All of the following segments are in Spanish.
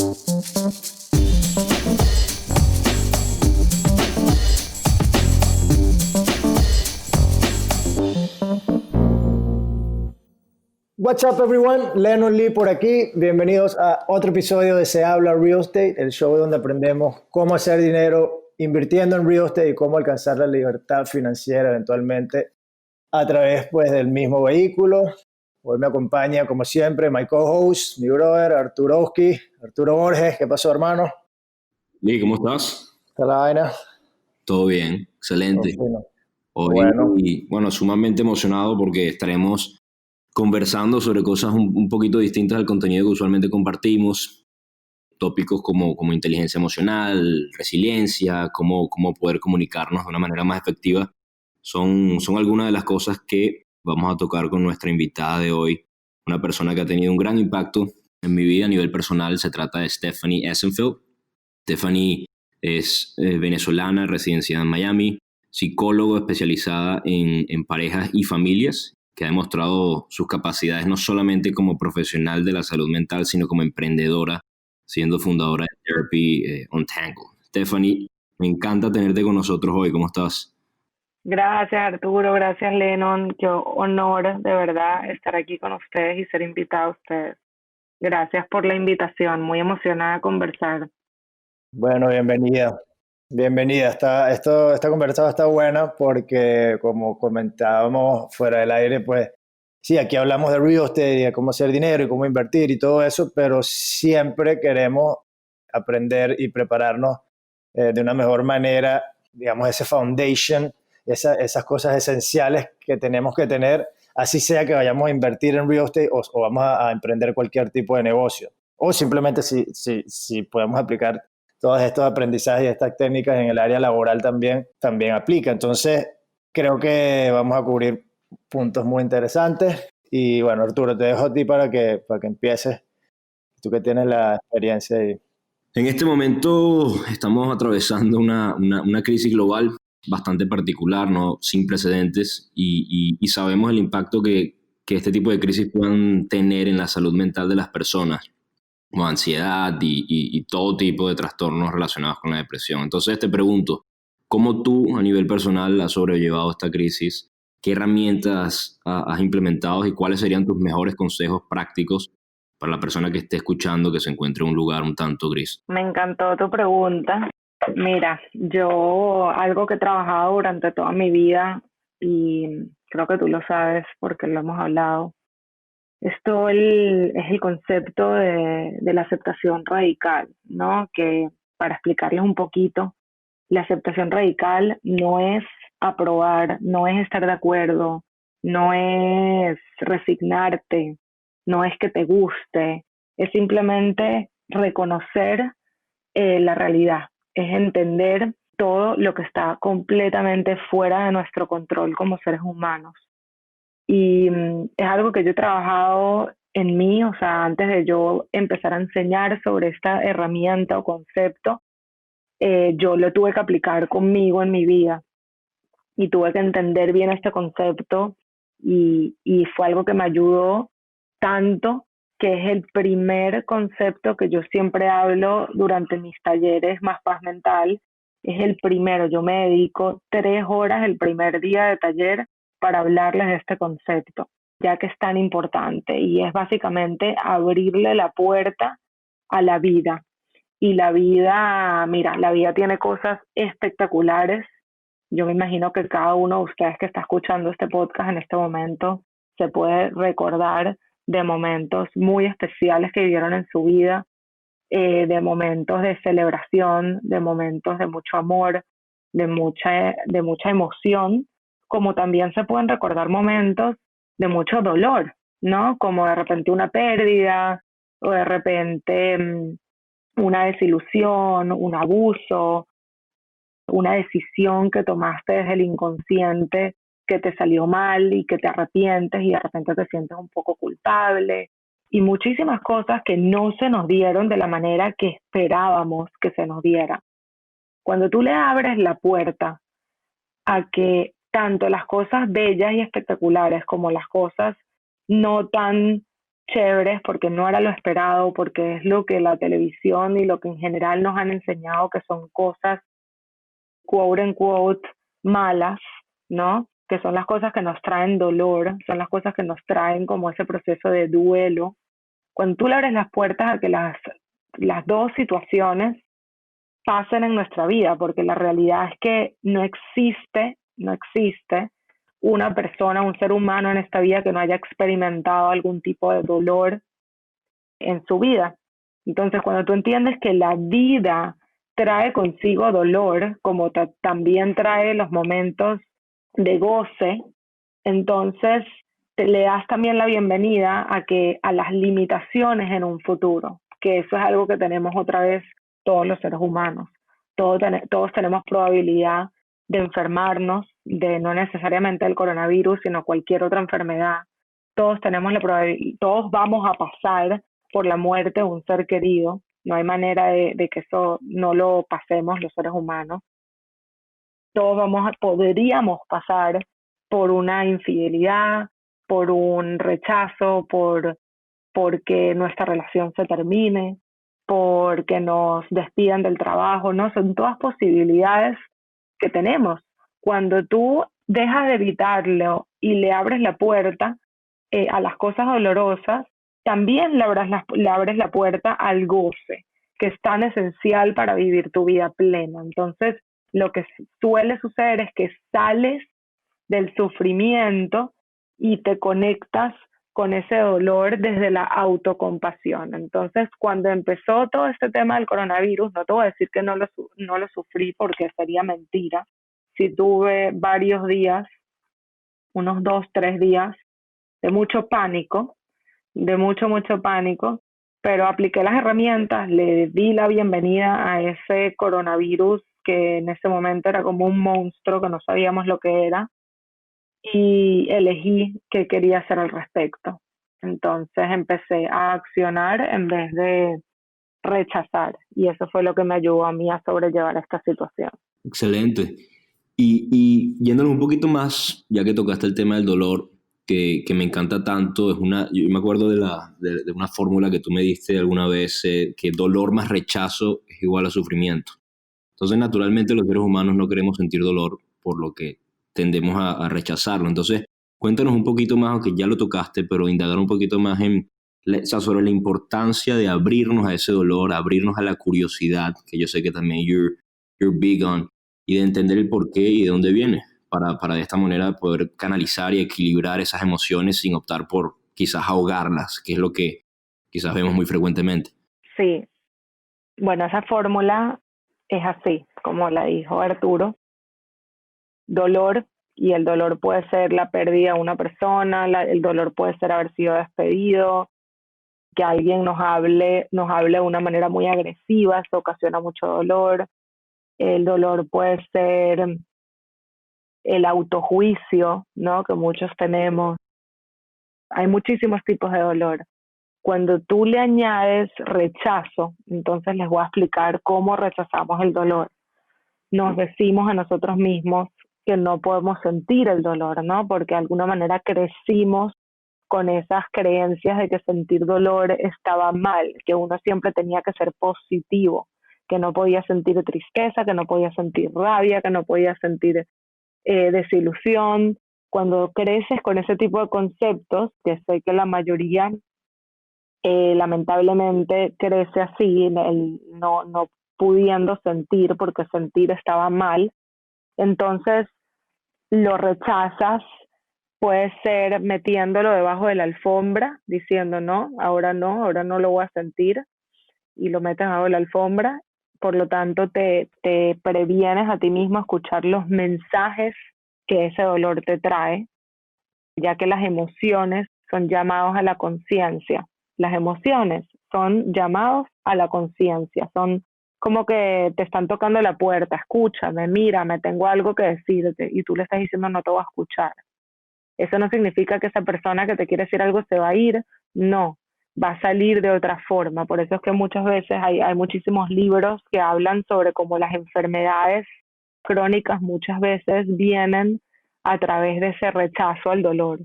What's up everyone, Lennon Lee por aquí, bienvenidos a otro episodio de Se Habla Real Estate, el show donde aprendemos cómo hacer dinero invirtiendo en real estate y cómo alcanzar la libertad financiera eventualmente a través pues del mismo vehículo. Hoy me acompaña como siempre my co-host, mi brother Arturo Borges. ¿Qué pasó, hermano? Lee, ¿cómo estás? ¿Está la vaina? Todo bien, excelente. Bueno. Hoy, sumamente emocionado porque estaremos conversando sobre cosas un poquito distintas al contenido que usualmente compartimos. Tópicos como inteligencia emocional, resiliencia, cómo poder comunicarnos de una manera más efectiva. Son algunas de las cosas que vamos a tocar con nuestra invitada de hoy. Una persona que ha tenido un gran impacto en mi vida a nivel personal. Se trata de Stephanie Essenfeld. Stephanie es venezolana, residenciada en Miami, psicólogo especializada en parejas y familias, que ha demostrado sus capacidades no solamente como profesional de la salud mental, sino como emprendedora, siendo fundadora de Therapy Untangled. Stephanie, me encanta tenerte con nosotros hoy. ¿Cómo estás? Gracias, Arturo. Gracias, Lennon. Qué honor, de verdad, estar aquí con ustedes y ser invitada a ustedes. Gracias por la invitación. Muy emocionada a conversar. Bueno, bienvenida. Esta conversación está buena porque, como comentábamos fuera del aire, pues sí, aquí hablamos de real estate y de cómo hacer dinero y cómo invertir y todo eso, pero siempre queremos aprender y prepararnos de una mejor manera, digamos, ese foundation, esas cosas esenciales que tenemos que tener, así sea que vayamos a invertir en real estate o vamos a emprender cualquier tipo de negocio. O simplemente si podemos aplicar todos estos aprendizajes y estas técnicas en el área laboral también aplica. Entonces, creo que vamos a cubrir puntos muy interesantes. Y bueno, Arturo, te dejo a ti para que empieces. Tú que tienes la experiencia ahí. En este momento estamos atravesando una crisis global bastante particular, ¿no? Sin precedentes, y sabemos el impacto que este tipo de crisis puedan tener en la salud mental de las personas, como ansiedad y todo tipo de trastornos relacionados con la depresión. Entonces te pregunto, ¿cómo tú a nivel personal has sobrellevado esta crisis? ¿Qué herramientas has implementado y cuáles serían tus mejores consejos prácticos para la persona que esté escuchando que se encuentre en un lugar un tanto gris? Me encantó tu pregunta. Mira, yo algo que he trabajado durante toda mi vida, y creo que tú lo sabes porque lo hemos hablado, es el concepto de la aceptación radical, ¿no? Que para explicarles un poquito, la aceptación radical no es aprobar, no es estar de acuerdo, no es resignarte, no es que te guste, es simplemente reconocer la realidad, es entender todo lo que está completamente fuera de nuestro control como seres humanos. Y es algo que yo he trabajado en mí, o sea, antes de yo empezar a enseñar sobre esta herramienta o concepto, yo lo tuve que aplicar conmigo en mi vida y tuve que entender bien este concepto y fue algo que me ayudó tanto, que es el primer concepto que yo siempre hablo durante mis talleres Más Paz Mental. Es el primero. Yo me dedico 3 horas el primer día de taller para hablarles de este concepto, ya que es tan importante, y es básicamente abrirle la puerta a la vida. Y la vida, mira, la vida tiene cosas espectaculares. Yo me imagino que cada uno de ustedes que está escuchando este podcast en este momento se puede recordar de momentos muy especiales que vivieron en su vida, de momentos de celebración, de momentos de mucho amor, de mucha emoción, como también se pueden recordar momentos de mucho dolor, ¿no? Como de repente una pérdida o de repente una desilusión, un abuso, una decisión que tomaste desde el inconsciente que te salió mal y que te arrepientes y de repente te sientes un poco culpable, y muchísimas cosas que no se nos dieron de la manera que esperábamos que se nos diera. Cuando tú le abres la puerta a que tanto las cosas bellas y espectaculares como las cosas no tan chéveres porque no era lo esperado, porque es lo que la televisión y lo que en general nos han enseñado que son cosas, quote unquote, malas, ¿no? Que son las cosas que nos traen dolor, son las cosas que nos traen como ese proceso de duelo. Cuando tú le abres las puertas a que las dos situaciones pasen en nuestra vida, porque la realidad es que no existe una persona, un ser humano en esta vida que no haya experimentado algún tipo de dolor en su vida. Entonces, cuando tú entiendes que la vida trae consigo dolor, como también trae los momentos de goce, entonces te le das también la bienvenida a las limitaciones en un futuro, que eso es algo que tenemos otra vez todos los seres humanos. Todos tenemos probabilidad de enfermarnos, de no necesariamente el coronavirus, sino cualquier otra enfermedad. Todos vamos a pasar por la muerte de un ser querido. No hay manera de que eso no lo pasemos los seres humanos. Podríamos pasar por una infidelidad, por un rechazo, porque nuestra relación se termine, porque nos despidan del trabajo, ¿no? Son todas posibilidades que tenemos. Cuando tú dejas de evitarlo y le abres la puerta a las cosas dolorosas, también le abres la puerta al goce, que es tan esencial para vivir tu vida plena. Entonces, lo que suele suceder es que sales del sufrimiento y te conectas con ese dolor desde la autocompasión. Entonces, cuando empezó todo este tema del coronavirus, no te voy a decir que no lo sufrí porque sería mentira. Sí tuve varios días, unos 2, 3 días, de mucho pánico, de mucho pánico, pero apliqué las herramientas, le di la bienvenida a ese coronavirus que en ese momento era como un monstruo que no sabíamos lo que era, y elegí qué quería hacer al respecto. Entonces empecé a accionar en vez de rechazar, y eso fue lo que me ayudó a mí a sobrellevar esta situación. Excelente. Y yéndolo un poquito más, ya que tocaste el tema del dolor, que me encanta tanto, yo me acuerdo de una fórmula que tú me diste alguna vez, que dolor más rechazo es igual a sufrimiento. Entonces, naturalmente, los seres humanos no queremos sentir dolor, por lo que tendemos a rechazarlo. Entonces, cuéntanos un poquito más, aunque ya lo tocaste, pero indagar un poquito más o sea, sobre la importancia de abrirnos a ese dolor, abrirnos a la curiosidad, que yo sé que también you're big on, y de entender el porqué y de dónde viene, para de esta manera poder canalizar y equilibrar esas emociones sin optar por quizás ahogarlas, que es lo que quizás vemos muy frecuentemente. Sí, bueno, esa fórmula es así, como la dijo Arturo: dolor, y el dolor puede ser la pérdida de una persona, el dolor puede ser haber sido despedido, que alguien nos hable de una manera muy agresiva, eso ocasiona mucho dolor. El dolor puede ser el autojuicio, ¿no?, que muchos tenemos. Hay muchísimos tipos de dolor. Cuando tú le añades rechazo, entonces les voy a explicar cómo rechazamos el dolor. Nos decimos a nosotros mismos que no podemos sentir el dolor, ¿no? Porque de alguna manera crecimos con esas creencias de que sentir dolor estaba mal, que uno siempre tenía que ser positivo, que no podía sentir tristeza, que no podía sentir rabia, que no podía sentir desilusión. Cuando creces con ese tipo de conceptos, que sé que la mayoría lamentablemente crece así, no pudiendo sentir porque sentir estaba mal, entonces lo rechazas. Puede ser metiéndolo debajo de la alfombra, diciendo no, ahora no lo voy a sentir, y lo metes debajo de la alfombra. Por lo tanto, te previenes a ti mismo a escuchar los mensajes que ese dolor te trae, ya que las emociones son llamados a la conciencia. Las emociones son llamados a la conciencia, son como que te están tocando la puerta: escúchame, mírame, tengo algo que decirte, y tú le estás diciendo no te voy a escuchar. Eso no significa que esa persona que te quiere decir algo se va a ir, no, va a salir de otra forma. Por eso es que muchas veces hay muchísimos libros que hablan sobre cómo las enfermedades crónicas muchas veces vienen a través de ese rechazo al dolor,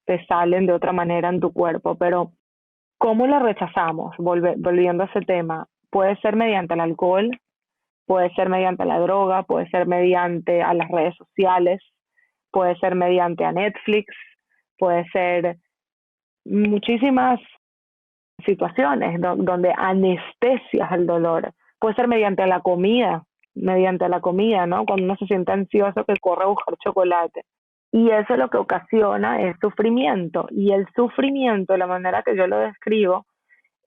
te salen de otra manera en tu cuerpo. Pero ¿Cómo lo rechazamos? Volviendo a ese tema, puede ser mediante el alcohol, puede ser mediante la droga, puede ser mediante a las redes sociales, puede ser mediante a Netflix, puede ser muchísimas situaciones donde anestesias el dolor. Puede ser mediante la comida, ¿no? Cuando uno se siente ansioso que corre a buscar chocolate. Y eso lo que ocasiona es sufrimiento. Y el sufrimiento, la manera que yo lo describo,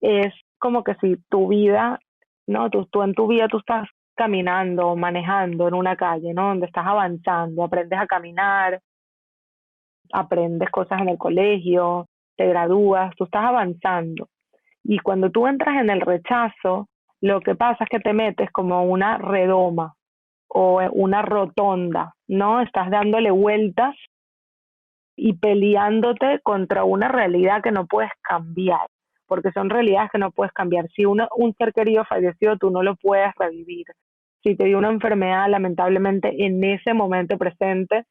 es como que si tu vida, ¿no? Tú en tu vida tú estás caminando, manejando en una calle, ¿no? Donde estás avanzando, aprendes a caminar, aprendes cosas en el colegio, te gradúas, tú estás avanzando. Y cuando tú entras en el rechazo, lo que pasa es que te metes como una redoma o una rotonda, ¿no? Estás dándole vueltas y peleándote contra una realidad que no puedes cambiar, porque son realidades que no puedes cambiar. Si un ser querido falleció, tú no lo puedes revivir. Si te dio una enfermedad, lamentablemente en ese momento presente,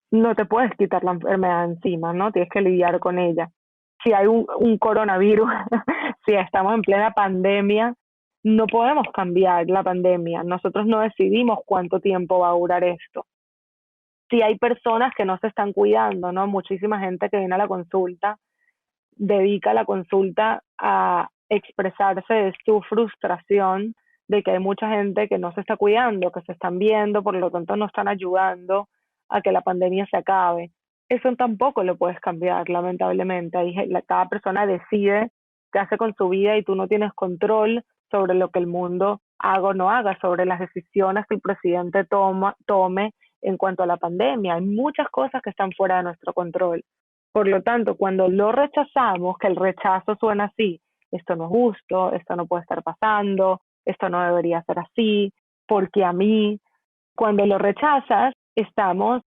no te puedes quitar la enfermedad encima, ¿no? Tienes que lidiar con ella. Si hay un coronavirus, si estamos en plena pandemia, no podemos cambiar la pandemia. Nosotros no decidimos cuánto tiempo va a durar esto. Si hay personas que no se están cuidando, ¿no? Muchísima gente que viene a la consulta dedica la consulta a expresarse de su frustración de que hay mucha gente que no se está cuidando, que se están viendo, por lo tanto no están ayudando a que la pandemia se acabe. Eso tampoco lo puedes cambiar, lamentablemente. Cada persona decide qué hace con su vida y tú no tienes control sobre lo que el mundo haga o no haga, sobre las decisiones que el presidente tome en cuanto a la pandemia. Hay muchas cosas que están fuera de nuestro control. Por lo tanto, cuando lo rechazamos, que el rechazo suena así, esto no es justo, esto no puede estar pasando, esto no debería ser así, porque a mí, cuando lo rechazas, estamos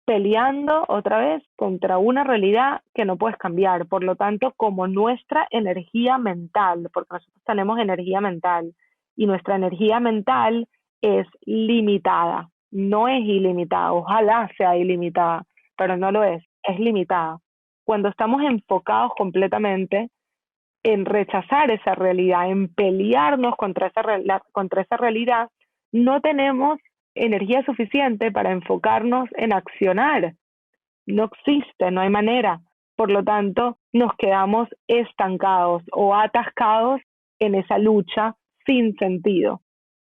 peleando otra vez contra una realidad que no puedes cambiar. Por lo tanto, como nuestra energía mental, porque nosotros tenemos energía mental y nuestra energía mental es limitada, no es ilimitada, ojalá sea ilimitada, pero no lo es limitada. Cuando estamos enfocados completamente en rechazar esa realidad, en pelearnos contra esa realidad, no tenemos energía suficiente para enfocarnos en accionar. No existe, no hay manera. Por lo tanto, nos quedamos estancados o atascados en esa lucha sin sentido.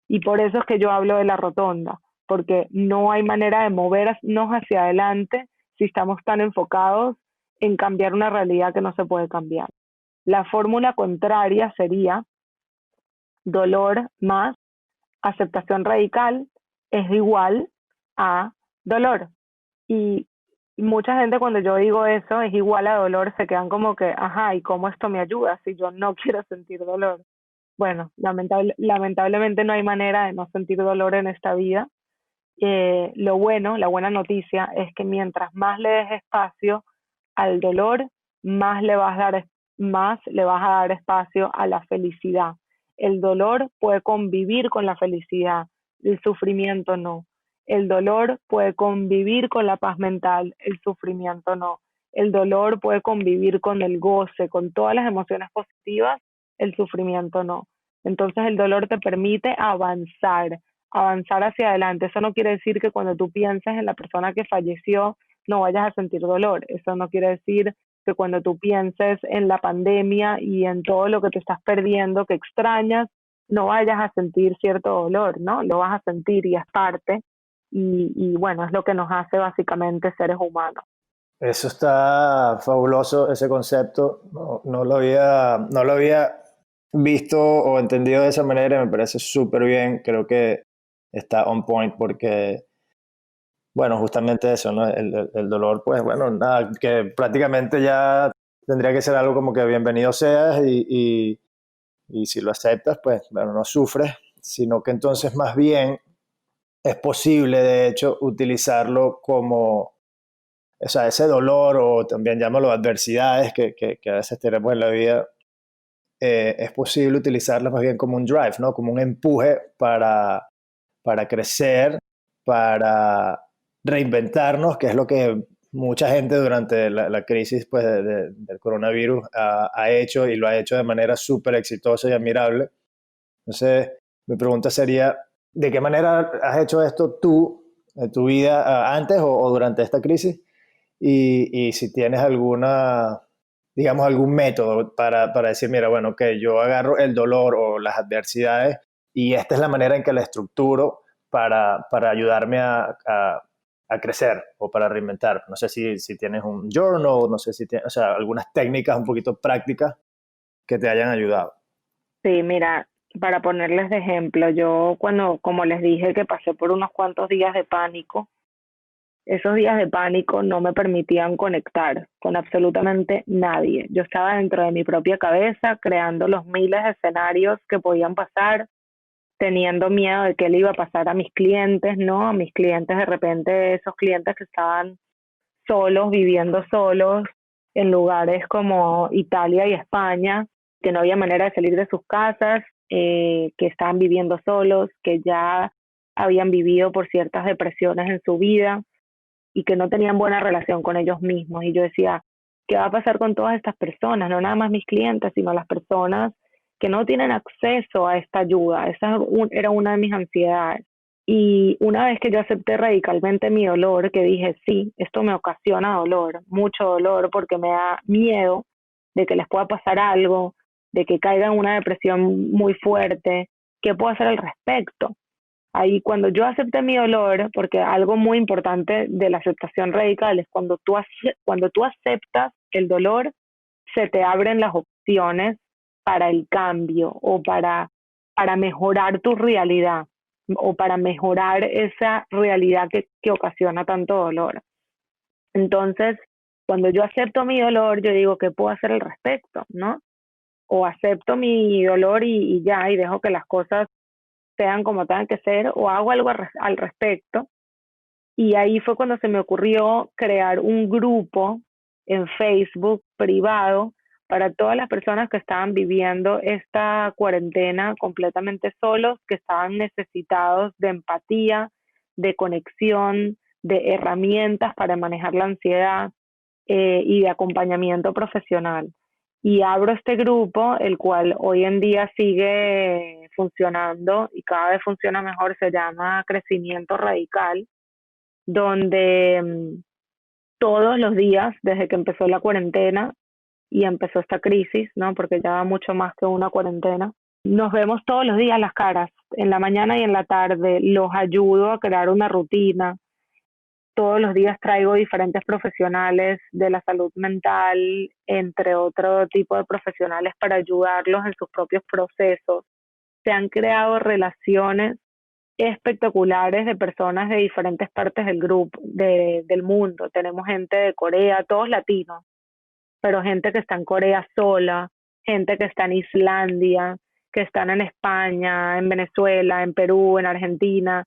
Y por eso es que yo hablo de la rotonda, porque no hay manera de movernos hacia adelante si estamos tan enfocados en cambiar una realidad que no se puede cambiar. La fórmula contraria sería dolor más aceptación radical es igual a dolor. Y mucha gente cuando yo digo eso es igual a dolor, se quedan como que, ajá, ¿y cómo esto me ayuda si yo no quiero sentir dolor? Bueno, lamentablemente no hay manera de no sentir dolor en esta vida. La buena noticia es que mientras más le des espacio al dolor, más más le vas a dar espacio a la felicidad. El dolor puede convivir con la felicidad, el sufrimiento no. El dolor puede convivir con la paz mental, el sufrimiento no. El dolor puede convivir con el goce, con todas las emociones positivas, el sufrimiento no. Entonces el dolor te permite avanzar hacia adelante. Eso no quiere decir que cuando tú pienses en la persona que falleció no vayas a sentir dolor. Eso no quiere decir que cuando tú pienses en la pandemia y en todo lo que te estás perdiendo, que extrañas, no vayas a sentir cierto dolor, ¿no? Lo vas a sentir y es parte. Y bueno, es lo que nos hace básicamente seres humanos. Eso está fabuloso, ese concepto. No lo había visto o entendido de esa manera, me parece súper bien. Creo que está on point porque, bueno, justamente eso, ¿no? El dolor, pues, bueno, nada, que prácticamente ya tendría que ser algo como que bienvenido seas y si lo aceptas, pues, bueno, no sufres, sino que entonces más bien es posible, de hecho, utilizarlo como, o sea, ese dolor o también llámalo adversidades que a veces tenemos en la vida, es posible utilizarlas más bien como un drive, ¿no? Como un empuje para crecer, para reinventarnos, que es lo que mucha gente durante la crisis pues, del coronavirus ha hecho y lo ha hecho de manera súper exitosa y admirable. Entonces, mi pregunta sería, ¿de qué manera has hecho esto tú en tu vida antes o durante esta crisis? Y si tienes alguna, digamos, algún método para decir, mira, bueno, que yo agarro el dolor o las adversidades y esta es la manera en que la estructuro para ayudarme a crecer o para reinventar. No sé si tienes un journal, no sé si tienes, o sea, algunas técnicas un poquito prácticas que te hayan ayudado. Sí, mira, para ponerles de ejemplo, yo cuando, como les dije, que pasé por unos cuantos días de pánico, esos días de pánico no me permitían conectar con absolutamente nadie. Yo estaba dentro de mi propia cabeza creando los miles de escenarios que podían pasar, teniendo miedo de qué le iba a pasar a mis clientes, ¿no? A mis clientes, de repente, esos clientes que estaban solos, viviendo solos en lugares como Italia y España, que no había manera de salir de sus casas, que estaban viviendo solos, que ya habían vivido por ciertas depresiones en su vida y que no tenían buena relación con ellos mismos. Y yo decía, ¿qué va a pasar con todas estas personas? No nada más mis clientes, sino las personas que no tienen acceso a esta ayuda. Era una de mis ansiedades. Y una vez que yo acepté radicalmente mi dolor, que dije, sí, esto me ocasiona dolor, mucho dolor, porque me da miedo de que les pueda pasar algo, de que caiga en una depresión muy fuerte, ¿qué puedo hacer al respecto? Ahí cuando yo acepté mi dolor, porque algo muy importante de la aceptación radical es cuando tú aceptas el dolor, se te abren las opciones para el cambio o para mejorar tu realidad o para mejorar esa realidad que ocasiona tanto dolor. Entonces, cuando yo acepto mi dolor, yo digo, ¿qué puedo hacer al respecto? ¿No? O acepto mi dolor y ya, y dejo que las cosas sean como tengan que ser, o hago algo al respecto. Y ahí fue cuando se me ocurrió crear un grupo en Facebook privado para todas las personas que estaban viviendo esta cuarentena completamente solos, que estaban necesitados de empatía, de conexión, de herramientas para manejar la ansiedad y de acompañamiento profesional. Y abro este grupo, el cual hoy en día sigue funcionando y cada vez funciona mejor, se llama Crecimiento Radical, donde todos los días, desde que empezó la cuarentena y empezó esta crisis, ¿no? Porque ya va mucho más que una cuarentena, nos vemos todos los días las caras, en la mañana y en la tarde, los ayudo a crear una rutina. Todos los días traigo diferentes profesionales de la salud mental, entre otro tipo de profesionales, para ayudarlos en sus propios procesos. Se han creado relaciones espectaculares de personas de diferentes partes del grupo, del mundo. Tenemos gente de Corea, todos latinos, pero gente que está en Corea sola, gente que está en Islandia, que están en España, en Venezuela, en Perú, en Argentina,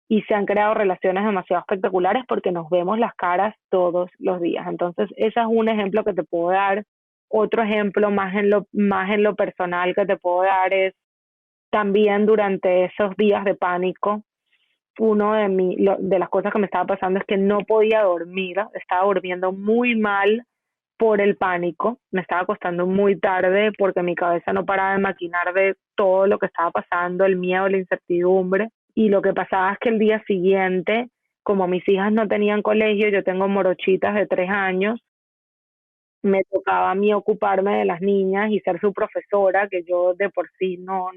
y se han creado relaciones demasiado espectaculares porque nos vemos las caras todos los días. Entonces, ese es un ejemplo que te puedo dar. Otro ejemplo más en lo personal que te puedo dar es también durante esos días de pánico, de las cosas que me estaba pasando es que no podía dormir, estaba durmiendo muy mal por el pánico, me estaba acostando muy tarde porque mi cabeza no paraba de maquinar de todo lo que estaba pasando, el miedo, la incertidumbre, y lo que pasaba es que el día siguiente, como mis hijas no tenían colegio, yo tengo morochitas de 3 años, me tocaba a mí ocuparme de las niñas y ser su profesora, que yo de por sí no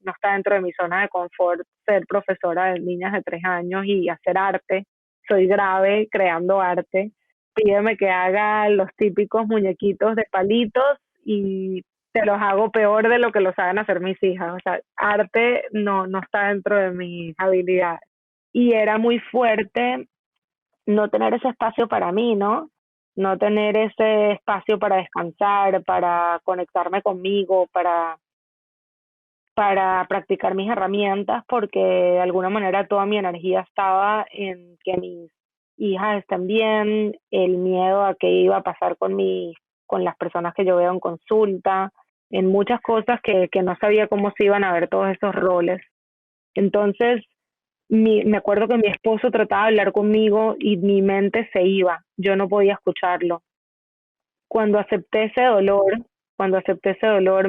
está dentro de mi zona de confort ser profesora de niñas de 3 años y hacer arte. Soy grave creando arte. Pídeme que haga los típicos muñequitos de palitos y te los hago peor de lo que los saben hacer mis hijas. O sea, arte no está dentro de mis habilidades. Y era muy fuerte no tener ese espacio para mí, ¿no? No tener ese espacio para descansar, para conectarme conmigo, para practicar mis herramientas, porque de alguna manera toda mi energía estaba en que mis hijas estén bien, el miedo a qué iba a pasar con las personas que yo veo en consulta, en muchas cosas que no sabía cómo se iban a ver todos esos roles. Entonces, Me acuerdo que mi esposo trataba de hablar conmigo y mi mente se iba, yo no podía escucharlo. Cuando acepté ese dolor, cuando acepté ese dolor,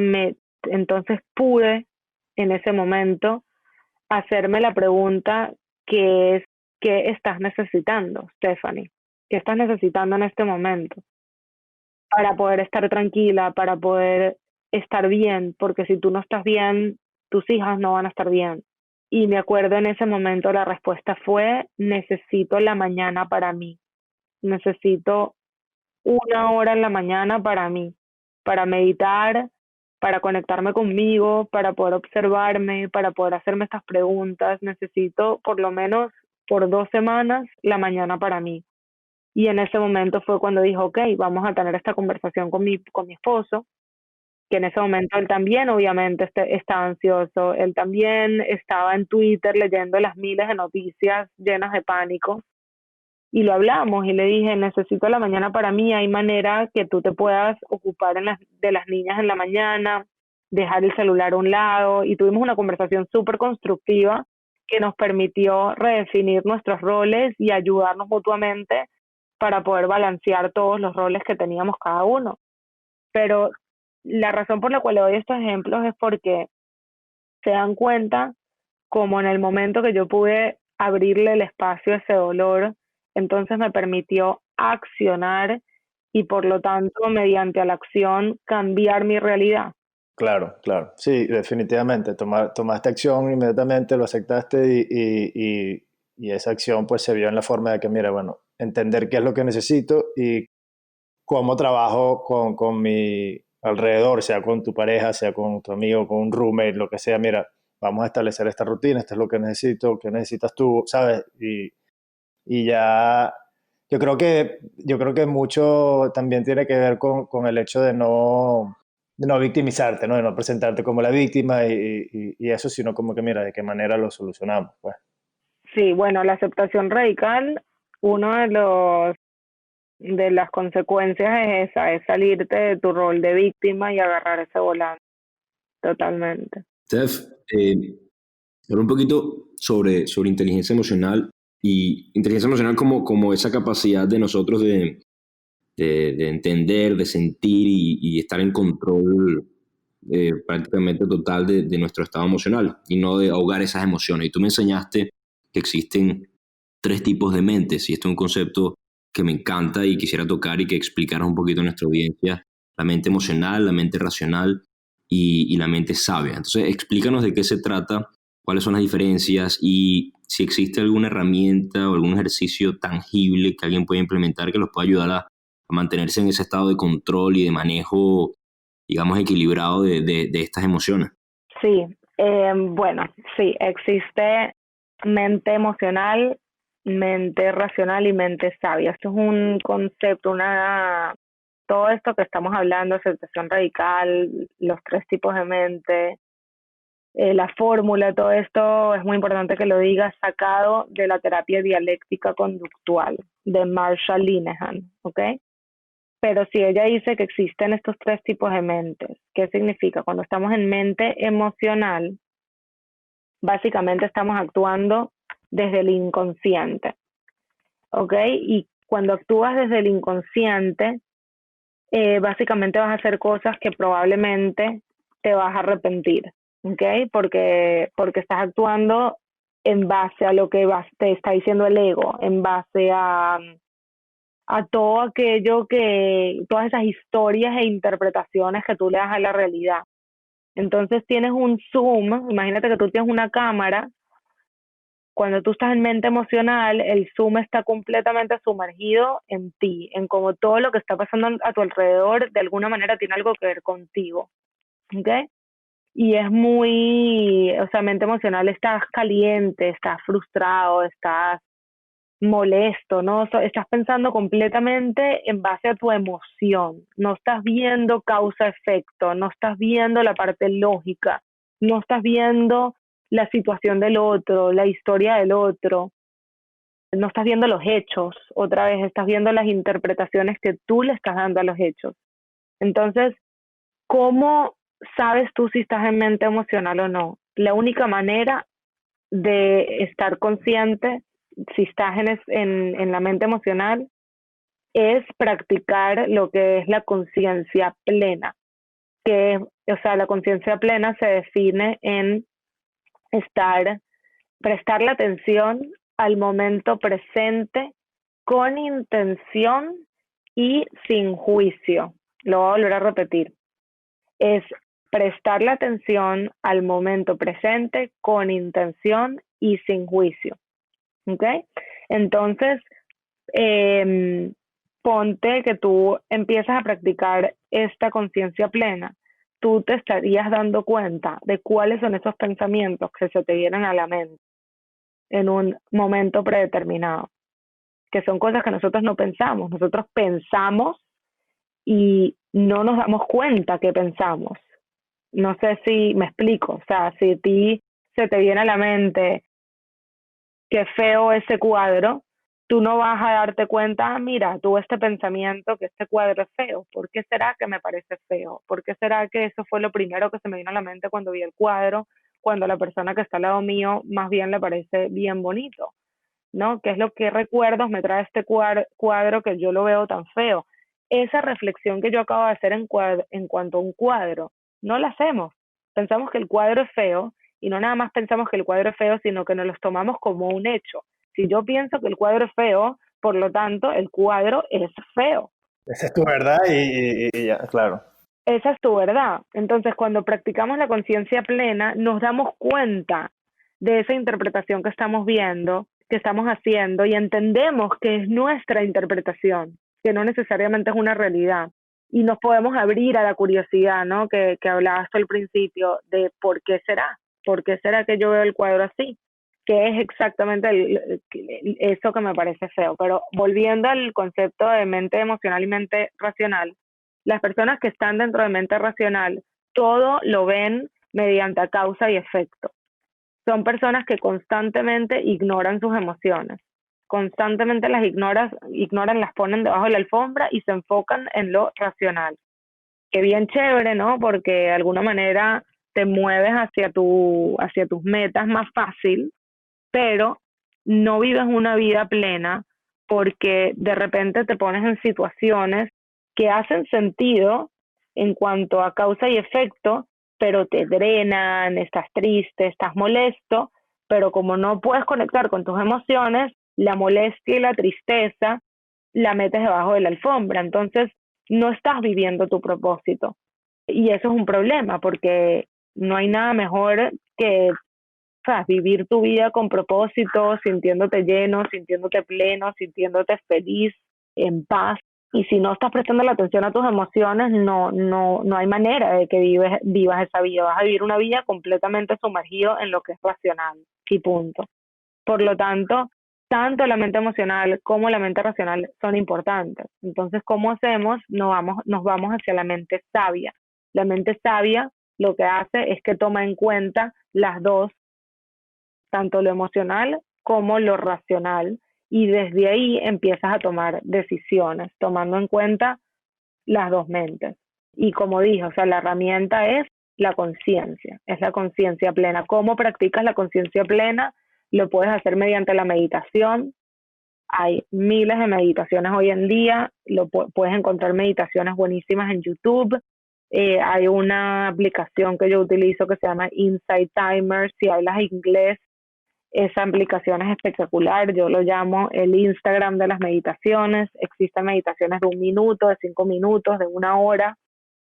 entonces pude en ese momento hacerme la pregunta que es, ¿qué estás necesitando, Stephanie? ¿Qué estás necesitando en este momento? Para poder estar tranquila, para poder estar bien, porque si tú no estás bien, tus hijas no van a estar bien. Y me acuerdo en ese momento la respuesta fue, necesito la mañana para mí, necesito 1 hora en la mañana para mí, para meditar, para conectarme conmigo, para poder observarme, para poder hacerme estas preguntas. Necesito por lo menos por 2 semanas la mañana para mí. Y en ese momento fue cuando dijo, ok, vamos a tener esta conversación con mi esposo, que en ese momento él también obviamente estaba ansioso, él también estaba en Twitter leyendo las miles de noticias llenas de pánico. Y lo hablamos y le dije, necesito la mañana para mí, hay manera que tú te puedas ocupar de las niñas en la mañana, dejar el celular a un lado, y tuvimos una conversación súper constructiva que nos permitió redefinir nuestros roles y ayudarnos mutuamente para poder balancear todos los roles que teníamos cada uno. Pero la razón por la cual le doy estos ejemplos es porque se dan cuenta como en el momento que yo pude abrirle el espacio a ese dolor, entonces me permitió accionar y por lo tanto, mediante la acción, cambiar mi realidad. Claro, claro. Sí, definitivamente. Tomaste acción inmediatamente, lo aceptaste y esa acción pues se vio en la forma de que, mira, bueno, entender qué es lo que necesito y cómo trabajo con mi alrededor, sea con tu pareja, sea con tu amigo, con un roommate, lo que sea. Mira, vamos a establecer esta rutina, esto es lo que necesito, qué necesitas tú, ¿sabes? Y ya, yo creo que mucho también tiene que ver con el hecho de no victimizarte, ¿no? De no presentarte como la víctima y eso, sino como que, mira, de qué manera lo solucionamos, pues. Sí, bueno, la aceptación radical, uno de las consecuencias es esa, es salirte de tu rol de víctima y agarrar ese volante, totalmente. Steph, hablar un poquito sobre inteligencia emocional y inteligencia emocional como esa capacidad de nosotros de entender, de sentir y estar en control prácticamente total de nuestro estado emocional y no de ahogar esas emociones. Y tú me enseñaste que existen 3 tipos de mentes y esto es un concepto que me encanta y quisiera tocar y que explicaras un poquito a nuestra audiencia, la mente emocional, la mente racional y la mente sabia. Entonces, explícanos de qué se trata, cuáles son las diferencias y si existe alguna herramienta o algún ejercicio tangible que alguien pueda implementar que los pueda ayudar a mantenerse en ese estado de control y de manejo, digamos, equilibrado de estas emociones. Sí, bueno, sí, existe mente emocional, mente racional y mente sabia. Esto es un concepto, todo esto que estamos hablando, aceptación radical, los 3 tipos de mente, la fórmula, todo esto es muy importante que lo digas, sacado de la terapia dialéctica conductual de Marshall Linehan, ¿ok? Pero si ella dice que existen estos 3 tipos de mentes, ¿qué significa? Cuando estamos en mente emocional, básicamente estamos actuando desde el inconsciente, ¿ok? Y cuando actúas desde el inconsciente, básicamente vas a hacer cosas que probablemente te vas a arrepentir, ¿ok? Porque estás actuando en base a lo que te está diciendo el ego, en base a todo aquello todas esas historias e interpretaciones que tú le das a la realidad. Entonces tienes un zoom, imagínate que tú tienes una cámara, cuando tú estás en mente emocional, el zoom está completamente sumergido en ti, en como todo lo que está pasando a tu alrededor de alguna manera tiene algo que ver contigo, ¿ok? Y es muy, o sea, mente emocional, estás caliente, estás frustrado, estás molesto, ¿no? Estás pensando completamente en base a tu emoción, no estás viendo causa-efecto, no estás viendo la parte lógica, no estás viendo la situación del otro, la historia del otro, no estás viendo los hechos, otra vez estás viendo las interpretaciones que tú le estás dando a los hechos. Entonces, ¿cómo sabes tú si estás en mente emocional o no? La única manera de estar consciente, si estás en la mente emocional, es practicar lo que es la conciencia plena, que, o sea, la conciencia plena se define en prestarle atención al momento presente con intención y sin juicio. Lo voy a volver a repetir. Es prestarle atención al momento presente con intención y sin juicio. ¿Ok? Entonces, ponte que tú empiezas a practicar esta conciencia plena, tú te estarías dando cuenta de cuáles son esos pensamientos que se te vienen a la mente en un momento predeterminado, que son cosas que nosotros no pensamos. Nosotros pensamos y no nos damos cuenta que pensamos. No sé si me explico. O sea, si a ti se te viene a la mente qué feo ese cuadro, tú no vas a darte cuenta, mira, tuve este pensamiento que este cuadro es feo. ¿Por qué será que me parece feo? ¿Por qué será que eso fue lo primero que se me vino a la mente cuando vi el cuadro, cuando la persona que está al lado mío más bien le parece bien bonito? ¿No? ¿Qué es lo que recuerdos me trae este cuadro que yo lo veo tan feo? Esa reflexión que yo acabo de hacer en cuanto a un cuadro, no la hacemos. Pensamos que el cuadro es feo y no nada más pensamos que el cuadro es feo, sino que nos los tomamos como un hecho. Si yo pienso que el cuadro es feo, por lo tanto, el cuadro es feo. Esa es tu verdad y ya, claro. Esa es tu verdad. Entonces, cuando practicamos la conciencia plena, nos damos cuenta de esa interpretación que estamos viendo, que estamos haciendo, y entendemos que es nuestra interpretación, que no necesariamente es una realidad. Y nos podemos abrir a la curiosidad, ¿no? Que hablabas tú al principio, de por qué será. ¿Por qué será que yo veo el cuadro así? Que es exactamente eso que me parece feo. Pero volviendo al concepto de mente emocional y mente racional, las personas que están dentro de mente racional, todo lo ven mediante causa y efecto. Son personas que constantemente ignoran sus emociones, constantemente las ignoran, las ponen debajo de la alfombra y se enfocan en lo racional. Que bien chévere, ¿no? Porque de alguna manera te mueves hacia tus metas más fácil, pero no vives una vida plena porque de repente te pones en situaciones que hacen sentido en cuanto a causa y efecto, pero te drenan, estás triste, estás molesto, pero como no puedes conectar con tus emociones, la molestia y la tristeza la metes debajo de la alfombra, entonces no estás viviendo tu propósito. Y eso es un problema porque no hay nada mejor que, o sea, vivir tu vida con propósito, sintiéndote lleno, sintiéndote pleno, sintiéndote feliz, en paz. Y si no estás prestando la atención a tus emociones, no hay manera de que vivas esa vida. Vas a vivir una vida completamente sumergido en lo que es racional y punto. Por lo tanto, tanto la mente emocional como la mente racional son importantes. Entonces, ¿cómo hacemos? Nos vamos hacia la mente sabia. La mente sabia lo que hace es que toma en cuenta las dos, tanto lo emocional como lo racional, y desde ahí empiezas a tomar decisiones, tomando en cuenta las dos mentes. Y como dije, o sea, la herramienta es la conciencia plena. ¿Cómo practicas la conciencia plena? Lo puedes hacer mediante la meditación. Hay miles de meditaciones hoy en día, puedes encontrar meditaciones buenísimas en YouTube. Hay una aplicación que yo utilizo que se llama Insight Timer. Si hablas inglés, esa aplicación es espectacular. Yo lo llamo el Instagram de las meditaciones. Existen meditaciones de 1 minuto, de 5 minutos, de 1 hora,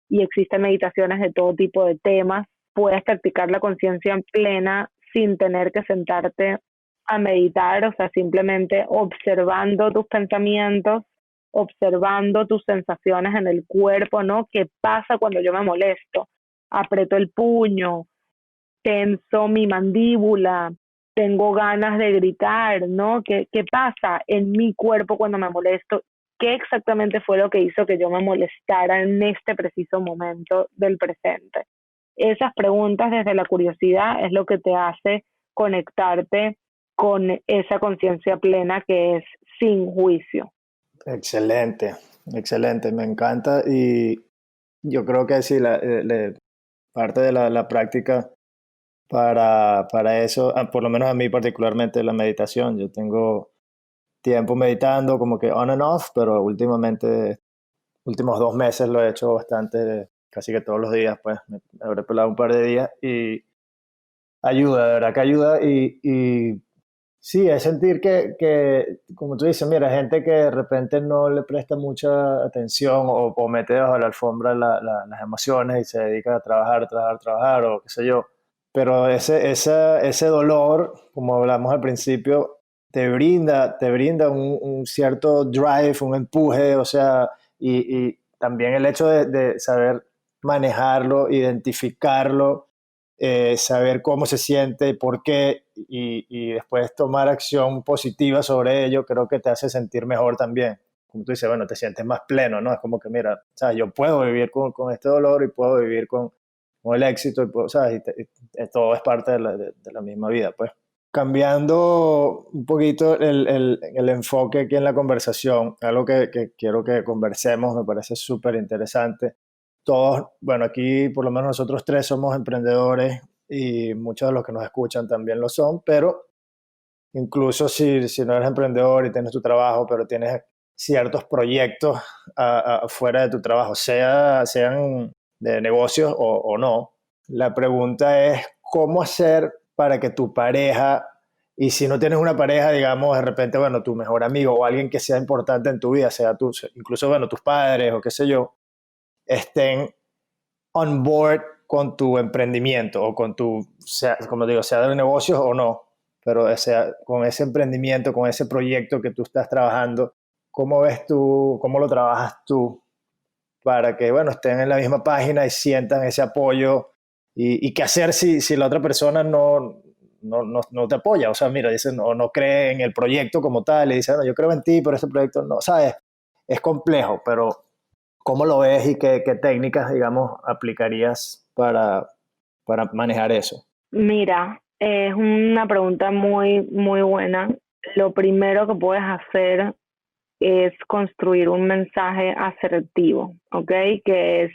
y existen meditaciones de todo tipo de temas. Puedes practicar la conciencia plena sin tener que sentarte a meditar, o sea, simplemente observando tus pensamientos, observando tus sensaciones en el cuerpo, ¿no? ¿Qué pasa cuando yo me molesto? Aprieto el puño, tenso mi mandíbula, tengo ganas de gritar, ¿no? ¿Qué pasa en mi cuerpo cuando me molesto? ¿Qué exactamente fue lo que hizo que yo me molestara en este preciso momento del presente? Esas preguntas desde la curiosidad es lo que te hace conectarte con esa conciencia plena que es sin juicio. Excelente, excelente, me encanta y yo creo que sí, parte de la práctica para eso, por lo menos a mí particularmente la meditación. Yo tengo tiempo meditando como que on and off, pero últimamente, últimos 2 meses lo he hecho bastante, casi que todos los días, pues me habré pelado un par de días y ayuda, de verdad que ayuda y sí, es sentir como tú dices, mira, gente que de repente no le presta mucha atención o mete bajo la alfombra las emociones y se dedica a trabajar, trabajar, trabajar o qué sé yo. Pero ese dolor, como hablamos al principio, te brinda un cierto drive, un empuje, o sea, y también el hecho de saber manejarlo, identificarlo, saber cómo se siente, por qué, y después tomar acción positiva sobre ello, creo que te hace sentir mejor también. Como tú dices, bueno, te sientes más pleno, ¿no? Es como que, mira, ¿sabes? Yo puedo vivir con este dolor y puedo vivir con el éxito, y ¿sabes? Todo es parte de la misma vida, pues. Cambiando un poquito el enfoque aquí en la conversación, algo que quiero que conversemos, me parece súper interesante. Todos, bueno, aquí por lo menos nosotros tres somos emprendedores y muchos de los que nos escuchan también lo son, pero incluso si no eres emprendedor y tienes tu trabajo, pero tienes ciertos proyectos fuera de tu trabajo, sean de negocios o no, la pregunta es cómo hacer para que tu pareja, y si no tienes una pareja, digamos, de repente, bueno, tu mejor amigo o alguien que sea importante en tu vida, sea tú, incluso, bueno, tus padres o qué sé yo, estén on board con tu emprendimiento o con como digo, sea de negocios o no, pero sea, con ese emprendimiento, con ese proyecto que tú estás trabajando, ¿cómo ves tú, cómo lo trabajas tú para que, bueno, estén en la misma página y sientan ese apoyo y qué hacer si la otra persona no te apoya? O sea, mira, dicen, no cree en el proyecto como tal, y dice, bueno, yo creo en ti, pero ese proyecto no, ¿sabes? Es complejo, pero ¿cómo lo ves y qué técnicas, digamos, aplicarías para manejar eso? Mira, es una pregunta muy, muy buena. Lo primero que puedes hacer es construir un mensaje asertivo, ¿ok? Que es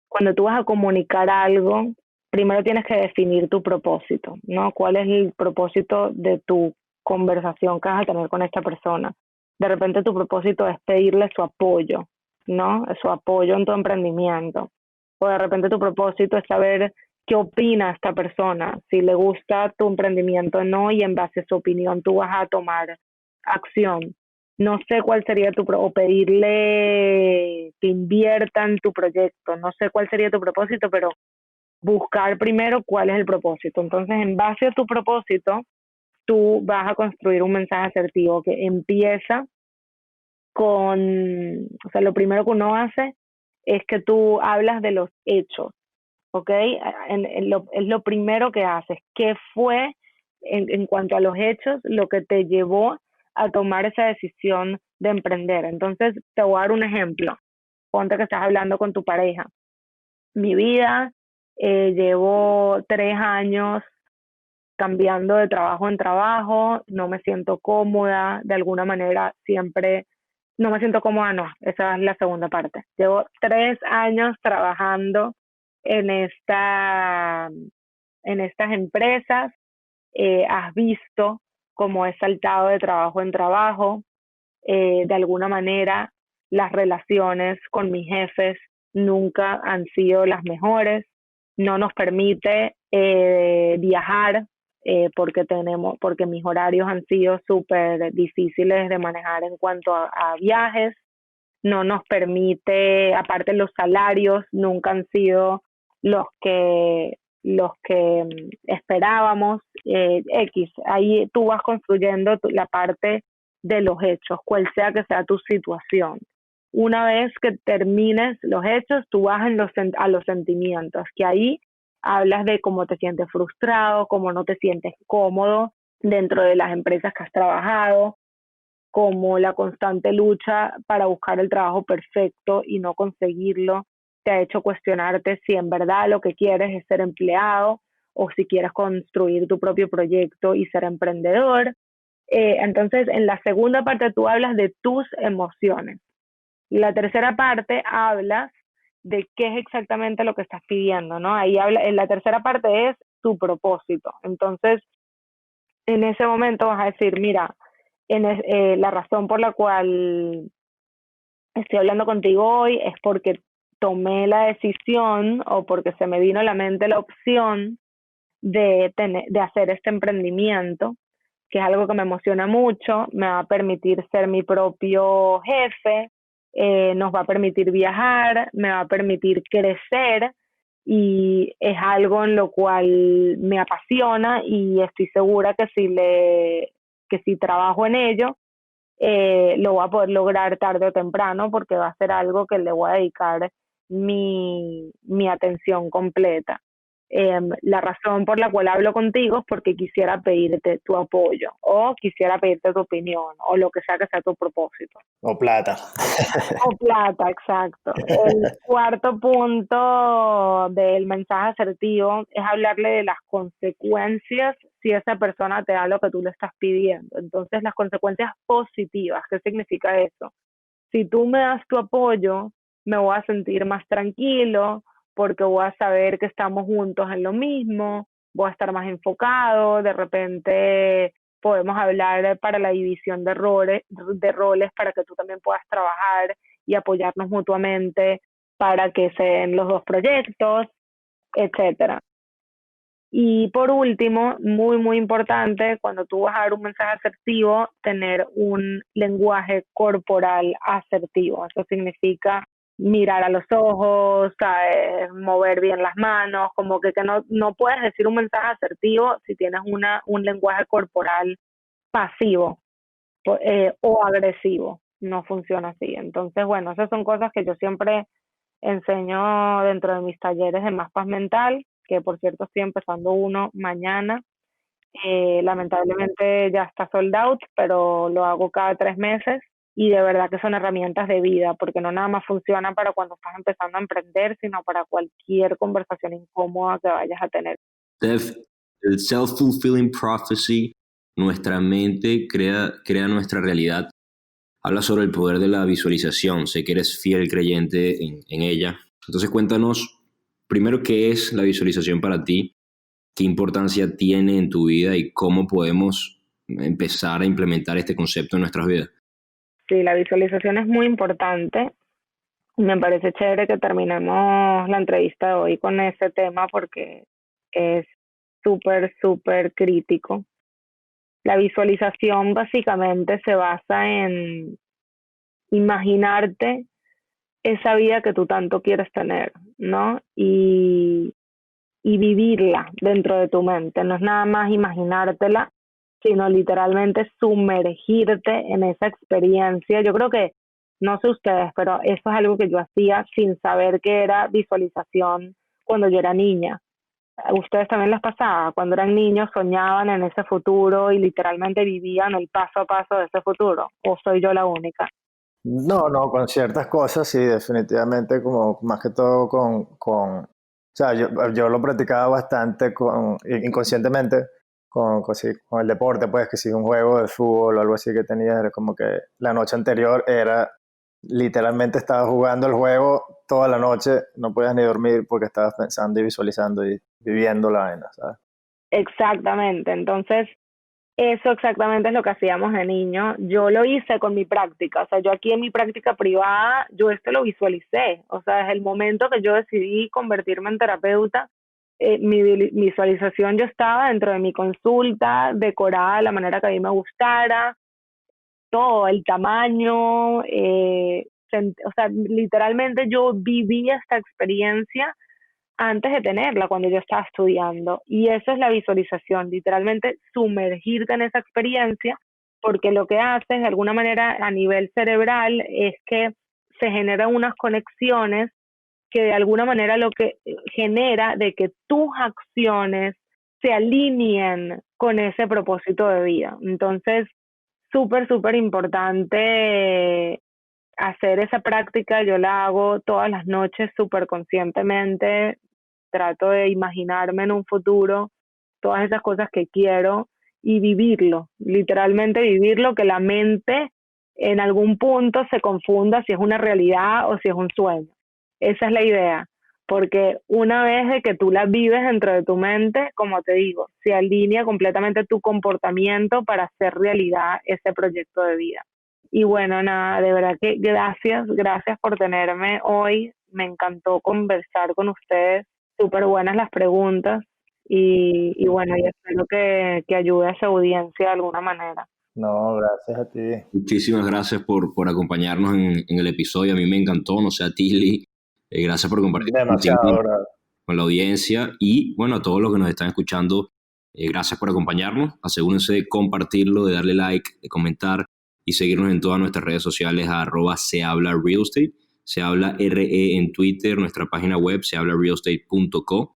cuando tú vas a comunicar algo, primero tienes que definir tu propósito, ¿no? ¿Cuál es el propósito de tu conversación que vas a tener con esta persona? De repente tu propósito es pedirle su apoyo, ¿no? Su apoyo en tu emprendimiento. O de repente tu propósito es saber qué opina esta persona, si le gusta tu emprendimiento o no, y en base a su opinión tú vas a tomar acción. No sé cuál sería o pedirle que invierta en tu proyecto, no sé cuál sería tu propósito, pero buscar primero cuál es el propósito. Entonces, en base a tu propósito, tú vas a construir un mensaje asertivo que empieza con, o sea, lo primero que uno hace es que tú hablas de los hechos, ¿ok? Es lo primero que haces. ¿Qué fue en cuanto a los hechos lo que te llevó a tomar esa decisión de emprender? Entonces, te voy a dar un ejemplo. Ponte que estás hablando con tu pareja. Mi vida, llevo 3 años cambiando de trabajo en trabajo, no me siento cómoda, de alguna manera siempre, no me siento cómoda, no, esa es la segunda parte. Llevo 3 años trabajando en en estas empresas, has visto cómo he saltado de trabajo en trabajo, de alguna manera las relaciones con mis jefes nunca han sido las mejores, no nos permite viajar porque mis horarios han sido súper difíciles de manejar en cuanto a viajes, no nos permite, aparte los salarios nunca han sido los que esperábamos, X, ahí tú vas construyendo la parte de los hechos, cual sea que sea tu situación. Una vez que termines los hechos, tú vas a los sentimientos, que ahí hablas de cómo te sientes frustrado, cómo no te sientes cómodo dentro de las empresas que has trabajado, como la constante lucha para buscar el trabajo perfecto y no conseguirlo te ha hecho cuestionarte si en verdad lo que quieres es ser empleado o si quieres construir tu propio proyecto y ser emprendedor. Entonces, en la segunda parte tú hablas de tus emociones. Y la tercera parte hablas de qué es exactamente lo que estás pidiendo, ¿no? Ahí habla, en la tercera parte es tu propósito. Entonces, en ese momento vas a decir, mira, la razón por la cual estoy hablando contigo hoy es porque tomé la decisión o porque se me vino a la mente la opción de hacer este emprendimiento, que es algo que me emociona mucho, me va a permitir ser mi propio jefe, nos va a permitir viajar, me va a permitir crecer y es algo en lo cual me apasiona y estoy segura que si trabajo en ello, lo voy a poder lograr tarde o temprano porque va a ser algo que le voy a dedicar mi atención completa. La razón por la cual hablo contigo es porque quisiera pedirte tu apoyo o quisiera pedirte tu opinión o lo que sea tu propósito. O plata. O plata, exacto. El cuarto punto del mensaje asertivo es hablarle de las consecuencias si esa persona te da lo que tú le estás pidiendo. Entonces, las consecuencias positivas, ¿qué significa eso? Si tú me das tu apoyo, me voy a sentir más tranquilo porque voy a saber que estamos juntos en lo mismo, voy a estar más enfocado, de repente podemos hablar para la división de roles para que tú también puedas trabajar y apoyarnos mutuamente para que se den los dos proyectos, etcétera. Y por último, muy, muy importante, cuando tú vas a dar un mensaje asertivo, tener un lenguaje corporal asertivo. Eso significa mirar a los ojos, ¿sabes? Mover bien las manos, como que no puedes decir un mensaje asertivo si tienes un lenguaje corporal pasivo o agresivo. No funciona así. Entonces, bueno, esas son cosas que yo siempre enseño dentro de mis talleres de Más Paz Mental, que por cierto estoy empezando uno mañana. Lamentablemente ya está sold out, pero lo hago cada 3 meses y de verdad que son herramientas de vida, porque no nada más funcionan para cuando estás empezando a emprender, sino para cualquier conversación incómoda que vayas a tener. Steph, el self-fulfilling prophecy, nuestra mente crea nuestra realidad. Habla sobre el poder de la visualización. Sé que eres fiel creyente en ella. Entonces cuéntanos primero qué es la visualización para ti, qué importancia tiene en tu vida y cómo podemos empezar a implementar este concepto en nuestras vidas. Sí, la visualización es muy importante. Me parece chévere que terminemos la entrevista de hoy con ese tema porque es súper, súper crítico. La visualización básicamente se basa en imaginarte esa vida que tú tanto quieres tener, ¿no? Y vivirla dentro de tu mente. No es nada más imaginártela, sino literalmente sumergirte en esa experiencia. Yo creo que, no sé ustedes, pero eso es algo que yo hacía sin saber que era visualización cuando yo era niña. ¿A ustedes también les pasaba? Cuando eran niños soñaban en ese futuro y literalmente vivían el paso a paso de ese futuro. ¿O soy yo la única? No, con ciertas cosas sí, definitivamente, como más que todo o sea, yo lo practicaba bastante inconscientemente sí, con el deporte, pues que si un juego de fútbol o algo así que tenía, era como que la noche anterior era, literalmente estabas jugando el juego toda la noche, no podías ni dormir porque estabas pensando y visualizando y viviendo la vaina, ¿sabes? Exactamente. Entonces, eso exactamente es lo que hacíamos de niño. Yo lo hice con mi práctica, o sea, yo aquí en mi práctica privada, yo esto lo visualicé, o sea, desde el momento que yo decidí convertirme en terapeuta, mi visualización yo estaba dentro de mi consulta, decorada de la manera que a mí me gustara, todo, el tamaño, o sea, literalmente yo viví esta experiencia antes de tenerla, cuando yo estaba estudiando. Y eso es la visualización, literalmente sumergirte en esa experiencia, porque lo que haces de alguna manera a nivel cerebral es que se generan unas conexiones que de alguna manera lo que genera de que tus acciones se alineen con ese propósito de vida. Entonces, súper, súper importante hacer esa práctica. Yo la hago todas las noches súper conscientemente, trato de imaginarme en un futuro todas esas cosas que quiero y vivirlo, literalmente vivirlo, que la mente en algún punto se confunda si es una realidad o si es un sueño. Esa es la idea, porque una vez de que tú la vives dentro de tu mente, como te digo, se alinea completamente tu comportamiento para hacer realidad ese proyecto de vida. Y bueno, nada, de verdad que gracias por tenerme hoy. Me encantó conversar con ustedes. Súper buenas las preguntas y bueno, y espero que ayude a esa audiencia de alguna manera. No, gracias a ti. Muchísimas gracias por acompañarnos en el episodio. A mí me encantó, no sé a ti, Lee. Gracias por compartir tu Demasiado, conocimiento bro. con la audiencia y bueno, a todos los que nos están escuchando, gracias por acompañarnos. Asegúrense de compartirlo, de darle like, de comentar y seguirnos en todas nuestras redes sociales a @sehablarealestate. Se habla RE en Twitter, nuestra página web sehablarealestate.co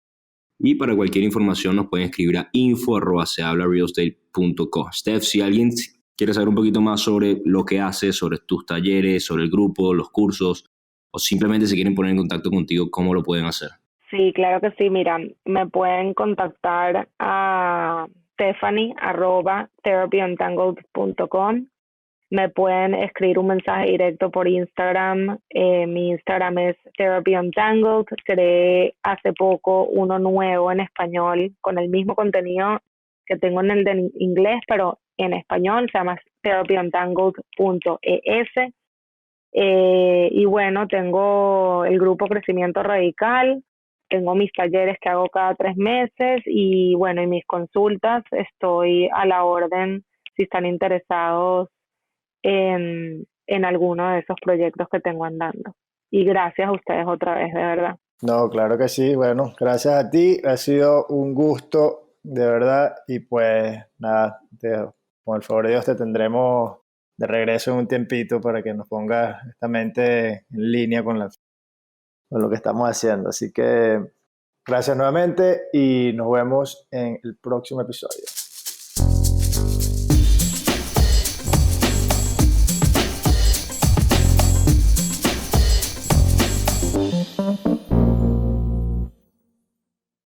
y para cualquier información nos pueden escribir a info@sehablarealestate.co. Steph, si alguien quiere saber un poquito más sobre lo que haces, sobre tus talleres, sobre el grupo, los cursos, o simplemente se quieren poner en contacto contigo, ¿cómo lo pueden hacer? Sí, claro que sí. Mira, me pueden contactar a stephanie@therapyuntangled.com. Me pueden escribir un mensaje directo por Instagram. Mi Instagram es Therapy Untangled. Creé hace poco uno nuevo en español con el mismo contenido que tengo en el de inglés, pero en español se llama therapyuntangled.es. Y bueno, tengo el grupo Crecimiento Radical, tengo mis talleres que hago cada 3 meses y bueno, y mis consultas, estoy a la orden si están interesados en alguno de esos proyectos que tengo andando. Y gracias a ustedes otra vez, de verdad. No, claro que sí. Bueno, gracias a ti. Ha sido un gusto, de verdad. Y pues nada, con el favor de Dios te tendremos de regreso en un tiempito para que nos pongas esta mente en línea con lo que estamos haciendo. Así que gracias nuevamente y nos vemos en el próximo episodio.